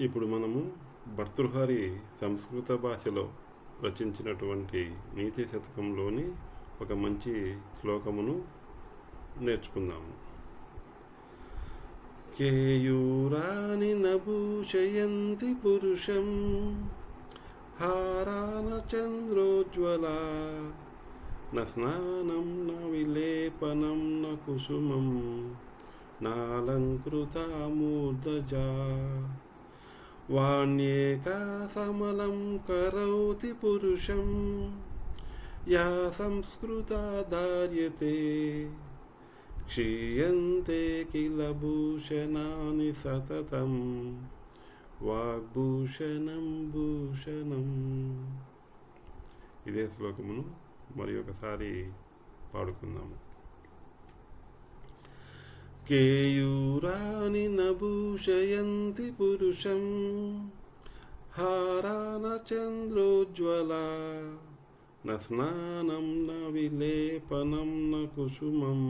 ఇప్పుడు మనము భర్తృహరి సంస్కృత భాషలో రచించినటువంటి నీతి శతకంలోని ఒక మంచి శ్లోకమును నేర్చుకుందాము. కేయూరాని నభూషయంతి పురుషం హారాన చంద్రోజ్వలా న స్నానం న విలేపనం న కుసుమం నాలంకృతా మూర్ధజా వాణ్యేకా సమలం కరోతి పురుషం యా సంస్కృతా ధార్యతే క్షీయంతే కిల భూషణాని సతతం వాగ్భూషణం భూషణం. ఇదే శ్లోకమును మరి ఒకసారి పాడుకుందాము. కేయూరాని నభూషయంతి పురుషం హారాన చంద్రోజ్వలా న స్నానం న విలేపనం న కుసుమం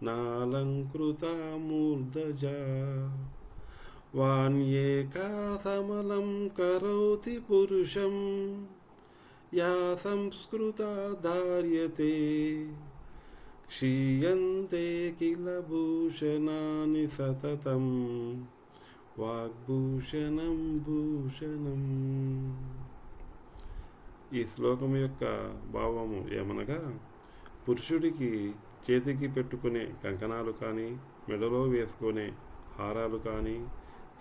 నాలంకృతా మూర్ధజా వాణ్యేకా సమలం కరోతి పురుషం యా సంస్కృతా ధార్యతే క్షీయంతే కిల భూషణాని సతతం వాగ్భూషణం భూషణం. ఈ శ్లోకం యొక్క భావము ఏమనగా, పురుషుడికి చేతికి పెట్టుకునే కంకణాలు కానీ, మెడలో వేసుకునే హారాలు కానీ,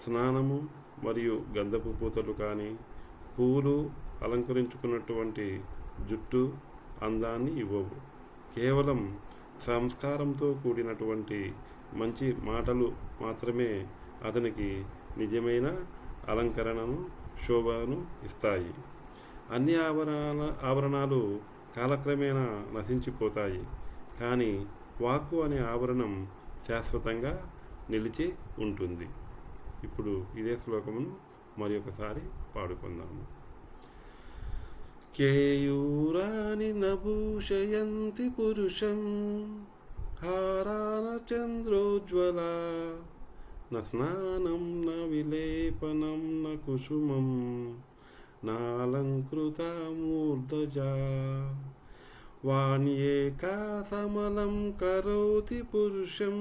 స్నానము మరియు గంధపు పూతలు కానీ, పూలు అలంకరించుకున్నటువంటి జుట్టు అందాన్ని ఇవ్వవు. కేవలం సంస్కారంతో కూడినటువంటి మంచి మాటలు మాత్రమే అతనికి నిజమైన అలంకరణను, శోభను ఇస్తాయి. అన్ని ఆభరణాలు కాలక్రమేణా నశించిపోతాయి, కానీ వాక్కు అనే ఆభరణం శాశ్వతంగా నిలిచి ఉంటుంది. ఇప్పుడు ఇదే శ్లోకమును మరి ఒకసారి పాడుకుందాము. కేయూరాని నభూషయంతి పురుషం హారాన చంద్రోజ్వలా న స్నానం న విలేపనం న కుసుమం నాలంకృతా మూర్ధజా వాణ్యేకా సమలం కరోతి పురుషం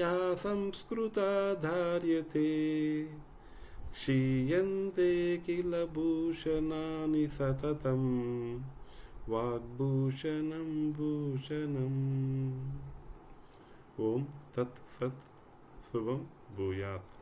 యా సంస్కృతా ధార్యతే క్షీయంతే కిల భూషణాని సతతం వాగ్భూషణం భూషణం. ఓం తత్ సత్ శుభం భూయాత్.